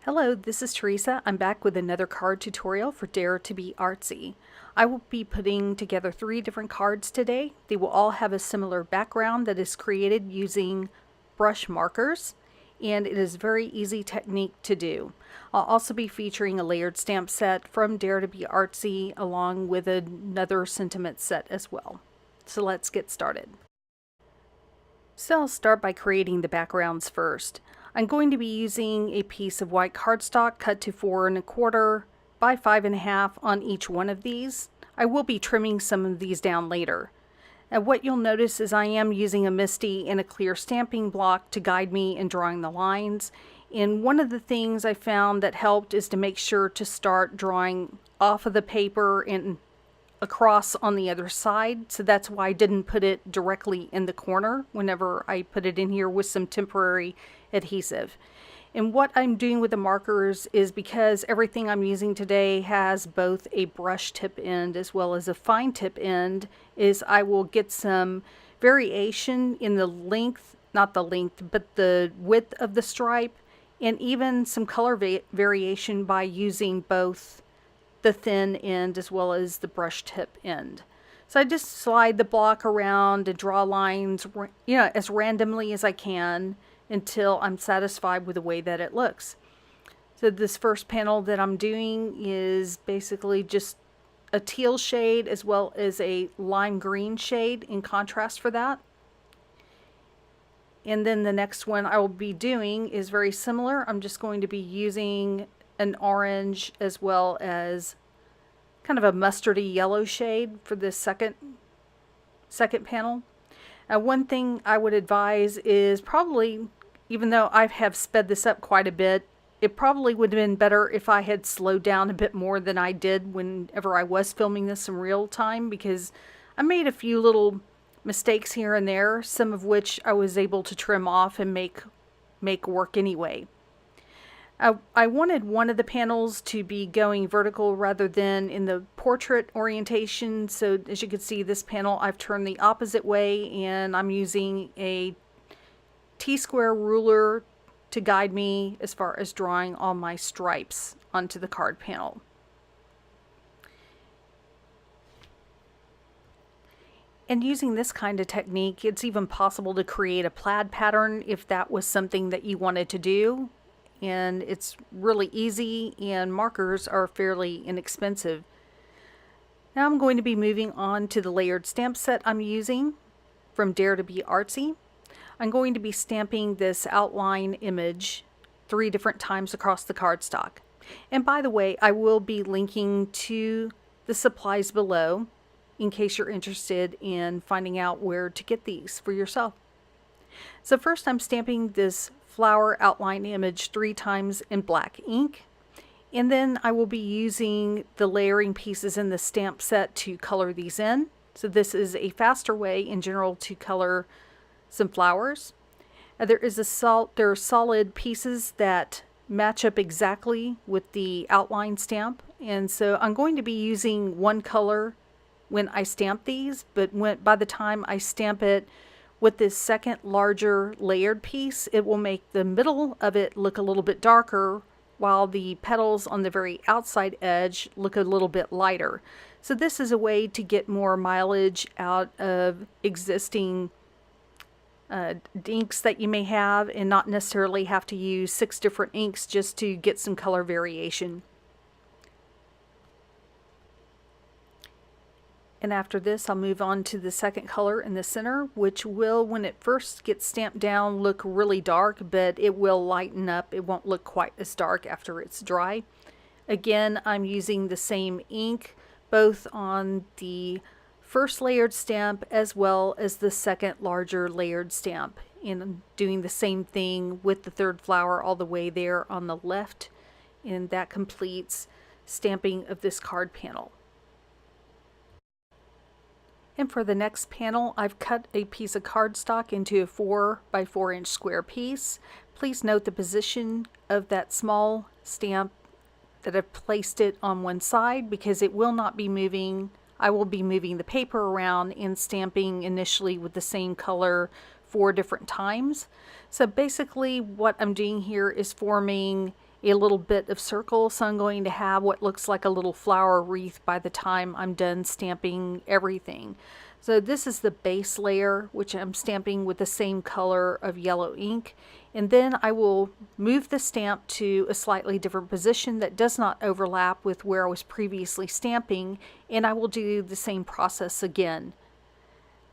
Hello, this is Teresa. I'm back with another card tutorial for Dare to be Artsy. I will be putting together 3 different cards today. They will all have a similar background that is created using brush markers, and it is a very easy technique to do. I'll also be featuring a layered stamp set from Dare to be Artsy along with another sentiment set as well. So let's get started. So I'll start by creating the backgrounds first. I'm going to be using a piece of white cardstock cut to 4 1/4 by 5 1/2 on each one of these. I will be trimming some of these down later. And what you'll notice is I am using a Misti and a clear stamping block to guide me in drawing the lines. And one of the things I found that helped is to make sure to start drawing off of the paper and across on the other side. So that's why I didn't put it directly in the corner whenever I put it in here with some temporary adhesive. And what I'm doing with the markers is because everything I'm using today has both a brush tip end as well as a fine tip end, is I will get some variation in the length, not the length, but the width of the stripe, and even some color variation by using both the thin end as well as the brush tip end. So I just slide the block around and draw lines, as randomly as I can until I'm satisfied with the way that it looks. So this first panel that I'm doing is basically just a teal shade as well as a lime green shade in contrast for that. And then the next one I will be doing is very similar. I'm just going to be using an orange as well as kind of a mustardy yellow shade for this second panel. One thing I would advise is probably, even though I have sped this up quite a bit, it probably would have been better if I had slowed down a bit more than I did whenever I was filming this in real time, because I made a few little mistakes here and there, some of which I was able to trim off and make work anyway. I wanted one of the panels to be going vertical rather than in the portrait orientation. So as you can see, this panel I've turned the opposite way, and I'm using a T-square ruler to guide me as far as drawing all my stripes onto the card panel. And using this kind of technique, it's even possible to create a plaid pattern if that was something that you wanted to do. And it's really easy, and markers are fairly inexpensive. Now I'm going to be moving on to the layered stamp set I'm using from Dare to be Artsy. I'm going to be stamping this outline image 3 different times across the cardstock. And by the way, I will be linking to the supplies below in case you're interested in finding out where to get these for yourself. So first I'm stamping this flower outline image 3 times in black ink, and then I will be using the layering pieces in the stamp set to color these in. So this is a faster way in general to color some flowers. There are solid pieces that match up exactly with the outline stamp, and so I'm going to be using one color when I stamp these, but by the time I stamp it with this second larger layered piece, it will make the middle of it look a little bit darker, while the petals on the very outside edge look a little bit lighter. So this is a way to get more mileage out of existing inks that you may have, and not necessarily have to use 6 different inks just to get some color variation. And after this, I'll move on to the second color in the center, which will, when it first gets stamped down, look really dark, but it will lighten up. It won't look quite as dark after it's dry. Again, I'm using the same ink, both on the first layered stamp as well as the second larger layered stamp. And I'm doing the same thing with the third flower all the way there on the left. And that completes stamping of this card panel. And for the next panel, I've cut a piece of cardstock into a 4 by 4 inch square piece. Please note the position of that small stamp that I've placed it on one side, because it will not be moving. I will be moving the paper around and stamping initially with the same color 4 different times. So basically what I'm doing here is forming a little bit of circle, so I'm going to have what looks like a little flower wreath by the time I'm done stamping everything. So this is the base layer, which I'm stamping with the same color of yellow ink. And then I will move the stamp to a slightly different position that does not overlap with where I was previously stamping, and I will do the same process again.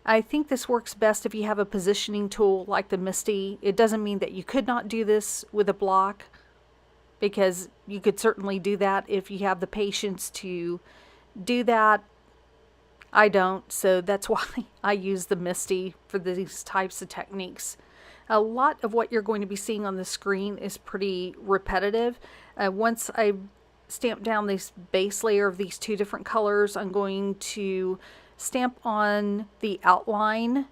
I think this works best if you have a positioning tool like the Misti. It doesn't mean that you could not do this with a block, because you could certainly do that if you have the patience to do that. I don't, so that's why I use the Misti for these types of techniques. A lot of what you're going to be seeing on the screen is pretty repetitive. Once I stamp down this base layer of these two different colors, I'm going to stamp on the outline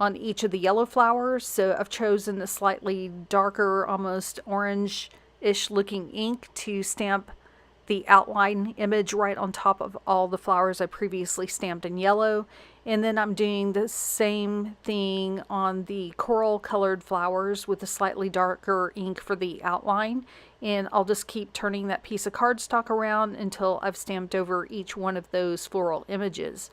on each of the yellow flowers. So I've chosen a slightly darker, almost orange-ish looking ink to stamp the outline image right on top of all the flowers I previously stamped in yellow. And then I'm doing the same thing on the coral colored flowers with a slightly darker ink for the outline. And I'll just keep turning that piece of cardstock around until I've stamped over each one of those floral images.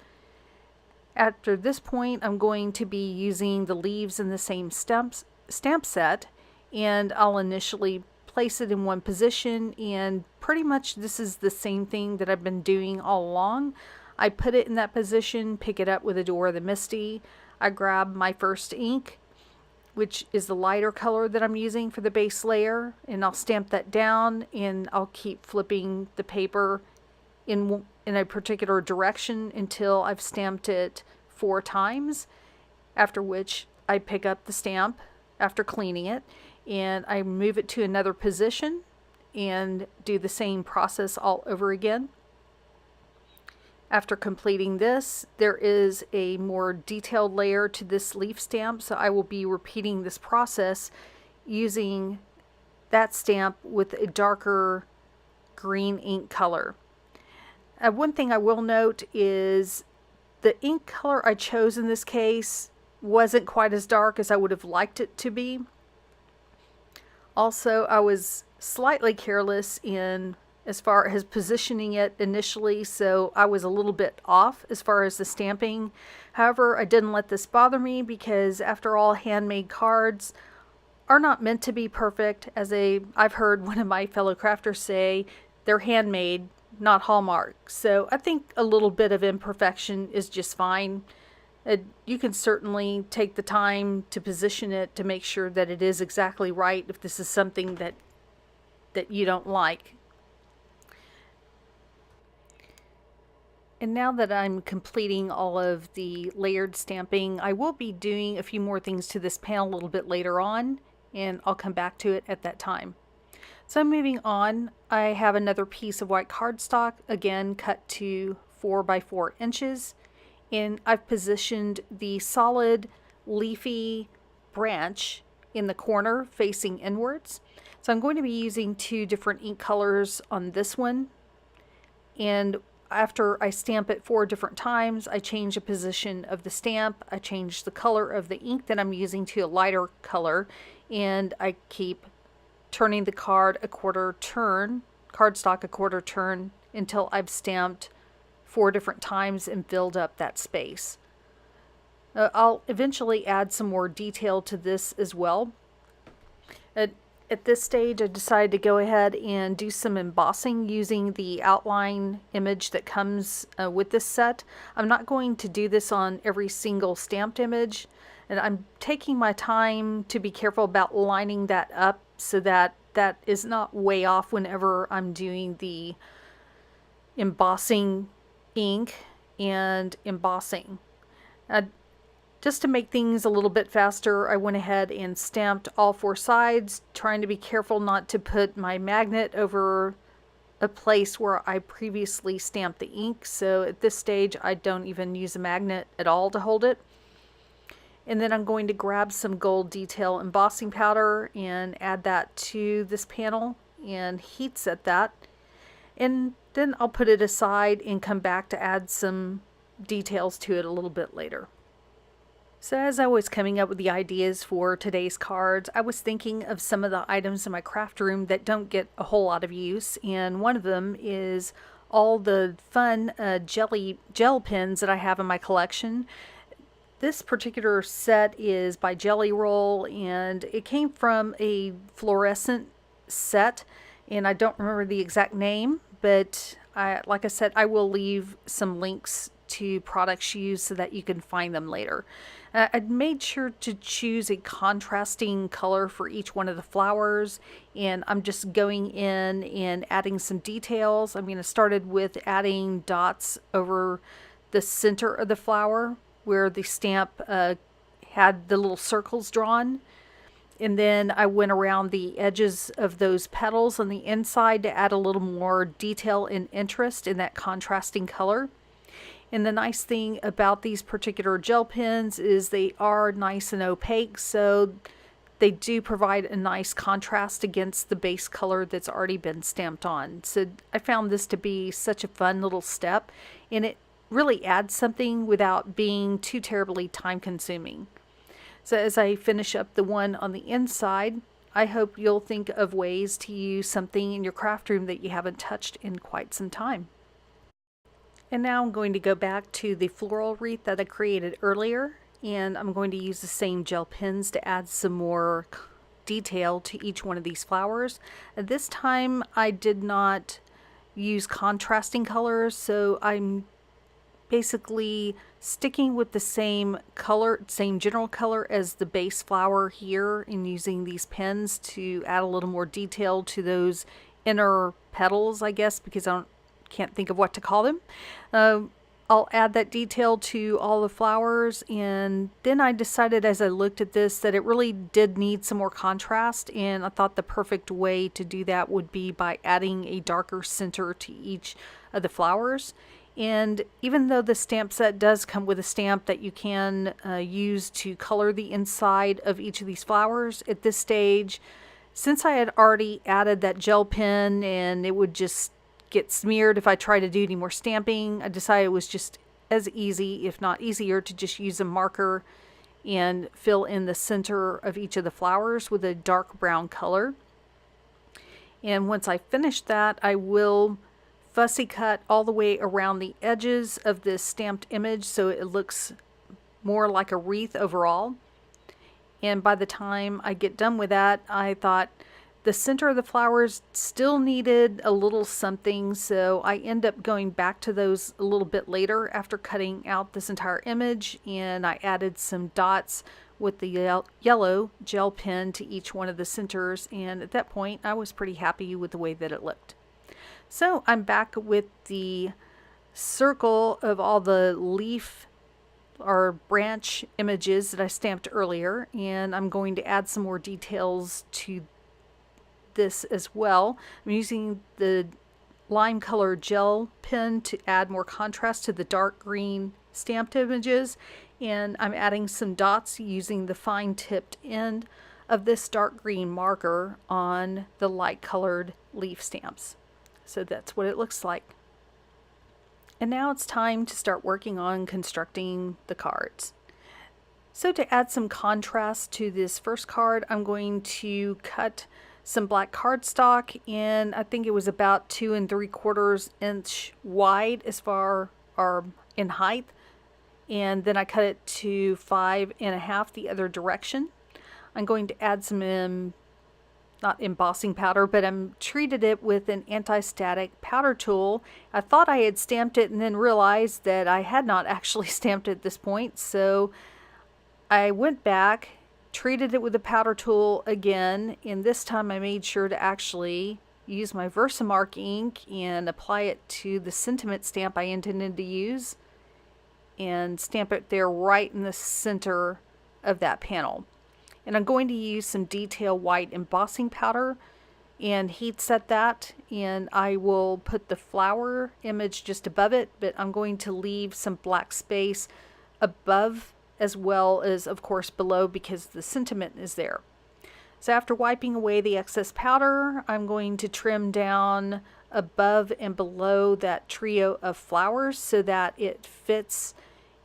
After this point, I'm going to be using the leaves in the same stamp set, and I'll initially place it in one position, and pretty much this is the same thing that I've been doing all along. I put it in that position, pick it up with a door of the Misti. I grab my first ink, which is the lighter color that I'm using for the base layer, and I'll stamp that down, and I'll keep flipping the paper in a particular direction until I've stamped it 4 times, after which I pick up the stamp after cleaning it, and I move it to another position and do the same process all over again. After completing this, there is a more detailed layer to this leaf stamp, so I will be repeating this process using that stamp with a darker green ink color. One thing I will note is the ink color I chose in this case wasn't quite as dark as I would have liked it to be. Also, I was slightly careless in as far as positioning it initially, so I was a little bit off as far as the stamping. However, I didn't let this bother me, because after all, handmade cards are not meant to be perfect. I've heard one of my fellow crafters say, they're handmade, not Hallmark. So I think a little bit of imperfection is just fine. You can certainly take the time to position it to make sure that it is exactly right if this is something that you don't like. And now that I'm completing all of the layered stamping, I will be doing a few more things to this panel a little bit later on, and I'll come back to it at that time. So moving on, I have another piece of white cardstock, again cut to 4 by 4 inches, and I've positioned the solid leafy branch in the corner facing inwards. So I'm going to be using 2 different ink colors on this one, and after I stamp it 4 different times, I change the position of the stamp, I change the color of the ink that I'm using to a lighter color, and I keep turning the cardstock a quarter turn until I've stamped 4 different times and filled up that space. I'll eventually add some more detail to this as well. At this stage, I decided to go ahead and do some embossing using the outline image that comes with this set. I'm not going to do this on every single stamped image, and I'm taking my time to be careful about lining that up so that that is not way off whenever I'm doing the embossing ink and embossing. Just to make things a little bit faster, I went ahead and stamped all 4 sides, trying to be careful not to put my magnet over a place where I previously stamped the ink. So at this stage, I don't even use a magnet at all to hold it. And then I'm going to grab some gold detail embossing powder and add that to this panel and heat set that. And then I'll put it aside and come back to add some details to it a little bit later. So as I was coming up with the ideas for today's cards, I was thinking of some of the items in my craft room that don't get a whole lot of use, and one of them is all the fun gel pens that I have in my collection. This particular set is by Jelly Roll, and it came from a fluorescent set, and I don't remember the exact name, but like I said, I will leave some links to products used so that you can find them later. I made sure to choose a contrasting color for each one of the flowers, and I'm just going in and adding some details. I mean, I started with adding dots over the center of the flower where the stamp had the little circles drawn. And then I went around the edges of those petals on the inside to add a little more detail and interest in that contrasting color. And the nice thing about these particular gel pens is they are nice and opaque, so they do provide a nice contrast against the base color that's already been stamped on. So I found this to be such a fun little step, and it really adds something without being too terribly time consuming. So as I finish up the one on the inside, I hope you'll think of ways to use something in your craft room that you haven't touched in quite some time. And now I'm going to go back to the floral wreath that I created earlier, and I'm going to use the same gel pens to add some more detail to each one of these flowers. This time I did not use contrasting colors, so I'm basically sticking with the same color, same general color as the base flower here, and using these pens to add a little more detail to those inner petals, I guess, because can't think of what to call them. I'll add that detail to all the flowers, and then I decided as I looked at this that it really did need some more contrast, and I thought the perfect way to do that would be by adding a darker center to each of the flowers. And even though the stamp set does come with a stamp that you can use to color the inside of each of these flowers, at this stage, since I had already added that gel pen and it would just get smeared if I try to do any more stamping, I decided it was just as easy, if not easier, to just use a marker and fill in the center of each of the flowers with a dark brown color. And once I finish that, I will fussy cut all the way around the edges of this stamped image so it looks more like a wreath overall. And by the time I get done with that, I thought the center of the flowers still needed a little something, so I end up going back to those a little bit later after cutting out this entire image, and I added some dots with the yellow gel pen to each one of the centers, and at that point I was pretty happy with the way that it looked. So I'm back with the circle of all the leaf or branch images that I stamped earlier, and I'm going to add some more details to this as well. I'm using the lime color gel pen to add more contrast to the dark green stamped images, and I'm adding some dots using the fine tipped end of this dark green marker on the light colored leaf stamps. So that's what it looks like. And now it's time to start working on constructing the cards. So to add some contrast to this first card, I'm going to cut some black cardstock, and I think it was about 2 3/4 inch wide as far or in height, and then I cut it to 5 1/2 the other direction. I'm going to add some not embossing powder, but I'm treated it with an anti-static powder tool. I thought I had stamped it and then realized that I had not actually stamped it at this point, so I went back, treated it with a powder tool again, and this time I made sure to actually use my Versamark ink and apply it to the sentiment stamp I intended to use and stamp it there right in the center of that panel. And I'm going to use some detail white embossing powder and heat set that, and I will put the flower image just above it, but I'm going to leave some black space above as well as, of course, below, because the sentiment is there. So after wiping away the excess powder, I'm going to trim down above and below that trio of flowers so that it fits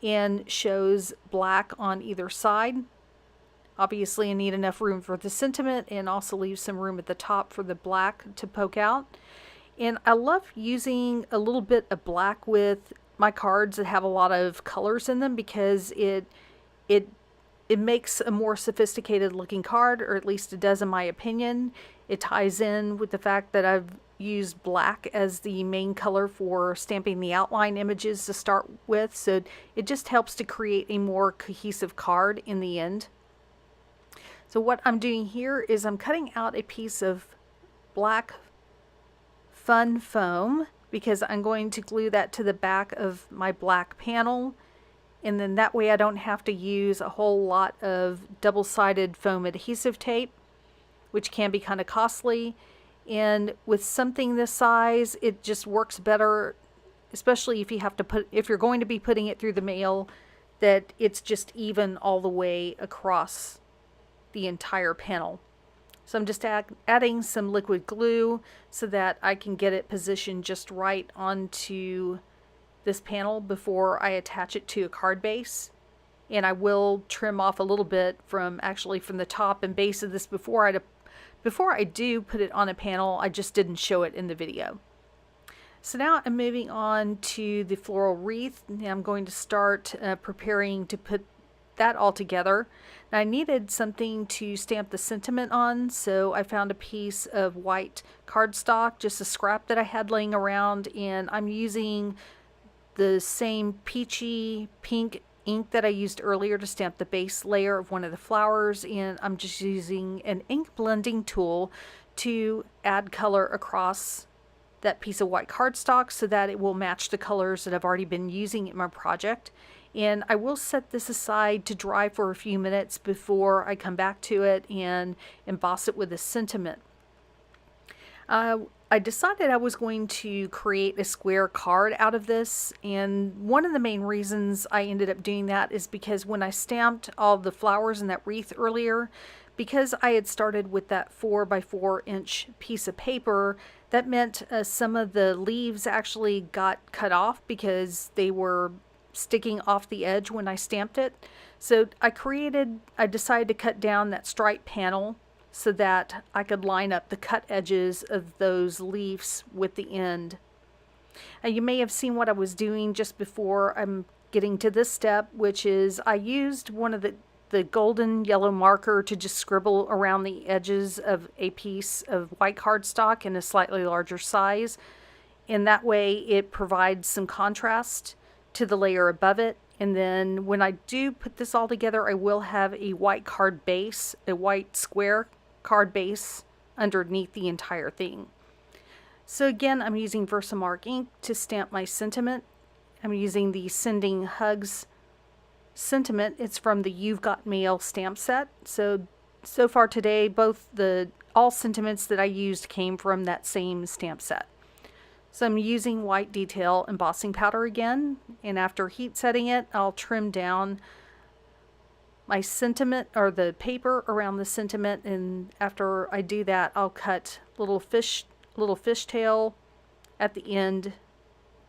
and shows black on either side. Obviously I need enough room for the sentiment and also leave some room at the top for the black to poke out. And I love using a little bit of black with my cards that have a lot of colors in them because it makes a more sophisticated looking card, or at least it does in my opinion. It ties in with the fact that I've used black as the main color for stamping the outline images to start with, so it just helps to create a more cohesive card in the end. So what I'm doing here is I'm cutting out a piece of black fun foam because I'm going to glue that to the back of my black panel, and then that way I don't have to use a whole lot of double-sided foam adhesive tape, which can be kind of costly. And with something this size, it just works better, especially if you have to if you're going to be putting it through the mail, that it's just even all the way across the entire panel. So I'm just adding some liquid glue so that I can get it positioned just right onto this panel before I attach it to a card base. And I will trim off a little bit from the top and base of this before I do put it on a panel. I just didn't show it in the video. So now I'm moving on to the floral wreath. Now I'm going to start preparing to put that all together. Now I needed something to stamp the sentiment on, so I found a piece of white cardstock, just a scrap that I had laying around, and I'm using the same peachy pink ink that I used earlier to stamp the base layer of one of the flowers, and I'm just using an ink blending tool to add color across that piece of white cardstock so that it will match the colors that I've already been using in my project. And I will set this aside to dry for a few minutes before I come back to it and emboss it with a sentiment. I decided I was going to create a square card out of this, and one of the main reasons I ended up doing that is because when I stamped all the flowers in that wreath earlier, because I had started with that 4x4 inch piece of paper, that meant some of the leaves actually got cut off because they were sticking off the edge when I stamped it. So I decided to cut down that stripe panel so that I could line up the cut edges of those leaves with the end. And you may have seen what I was doing just before I'm getting to this step, which is I used one of the golden yellow marker to just scribble around the edges of a piece of white cardstock in a slightly larger size. And that way it provides some contrast to the layer above it. And then when I do put this all together, I will have a white card base, a white square card base underneath the entire thing. So again, I'm using Versamark ink to stamp my sentiment. I'm using the Sending Hugs sentiment. It's from the You've Got Mail stamp set. So far today, all sentiments that I used came from that same stamp set. So I'm using white detail embossing powder again, and after heat setting it, I'll trim down my sentiment, or the paper around the sentiment, and after I do that, I'll cut little fishtail at the end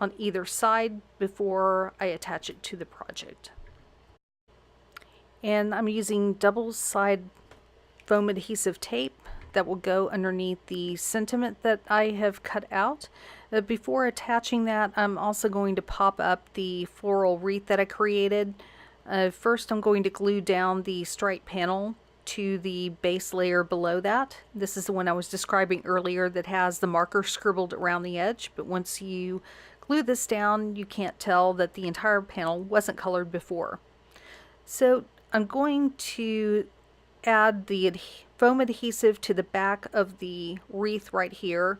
on either side before I attach it to the project. And I'm using double-side foam adhesive tape that will go underneath the sentiment that I have cut out. Before attaching that, I'm also going to pop up the floral wreath that I created. First, I'm going to glue down the stripe panel to the base layer below that. This is the one I was describing earlier that has the marker scribbled around the edge, but once you glue this down, you can't tell that the entire panel wasn't colored before. So I'm going to add the foam adhesive to the back of the wreath right here.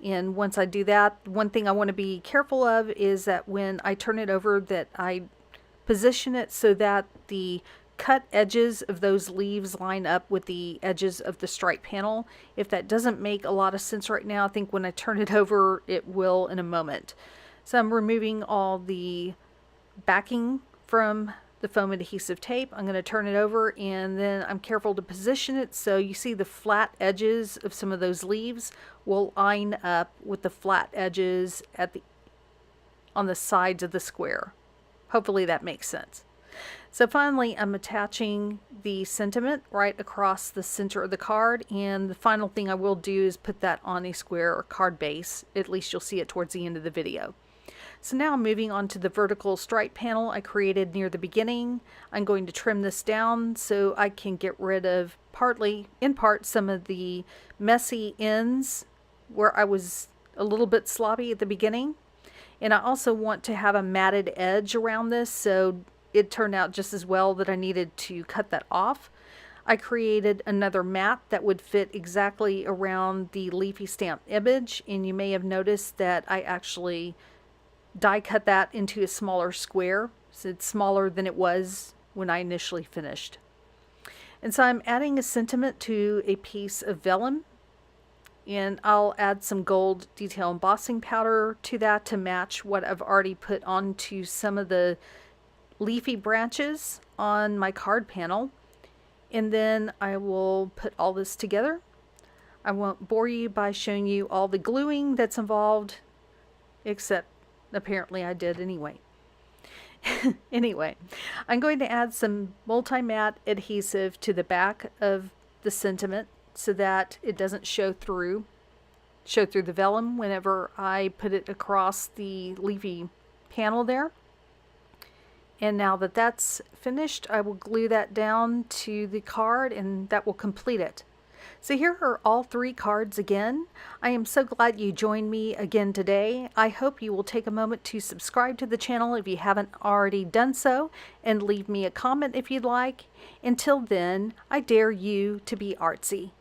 And once I do that, one thing I want to be careful of is that when I turn it over, that I position it so that the cut edges of those leaves line up with the edges of the stripe panel. If that doesn't make a lot of sense right now, I think when I turn it over, it will in a moment. So I'm removing all the backing from the foam adhesive tape. I'm going to turn it over, and then I'm careful to position it so you see the flat edges of some of those leaves will line up with the flat edges on the sides of the square. Hopefully that makes sense. So finally, I'm attaching the sentiment right across the center of the card, and the final thing I will do is put that on a square or card base. At least you'll see it towards the end of the video. So now moving on to the vertical stripe panel I created near the beginning. I'm going to trim this down so I can get rid of in part, some of the messy ends where I was a little bit sloppy at the beginning. And I also want to have a matted edge around this, so it turned out just as well that I needed to cut that off. I created another mat that would fit exactly around the leafy stamp image, and you may have noticed that I actually die cut that into a smaller square, so it's smaller than it was when I initially finished. And so I'm adding a sentiment to a piece of vellum, and I'll add some gold detail embossing powder to that to match what I've already put onto some of the leafy branches on my card panel. And then I will put all this together. I won't bore you by showing you all the gluing that's involved, except apparently I did anyway. Anyway, I'm going to add some multi-matte adhesive to the back of the sentiment so that it doesn't show through the vellum whenever I put it across the leafy panel there. And now that that's finished, I will glue that down to the card, and that will complete it. So here are all 3 cards again. I am so glad you joined me again today. I hope you will take a moment to subscribe to the channel if you haven't already done so, and leave me a comment if you'd like. Until then, I dare you to be artsy.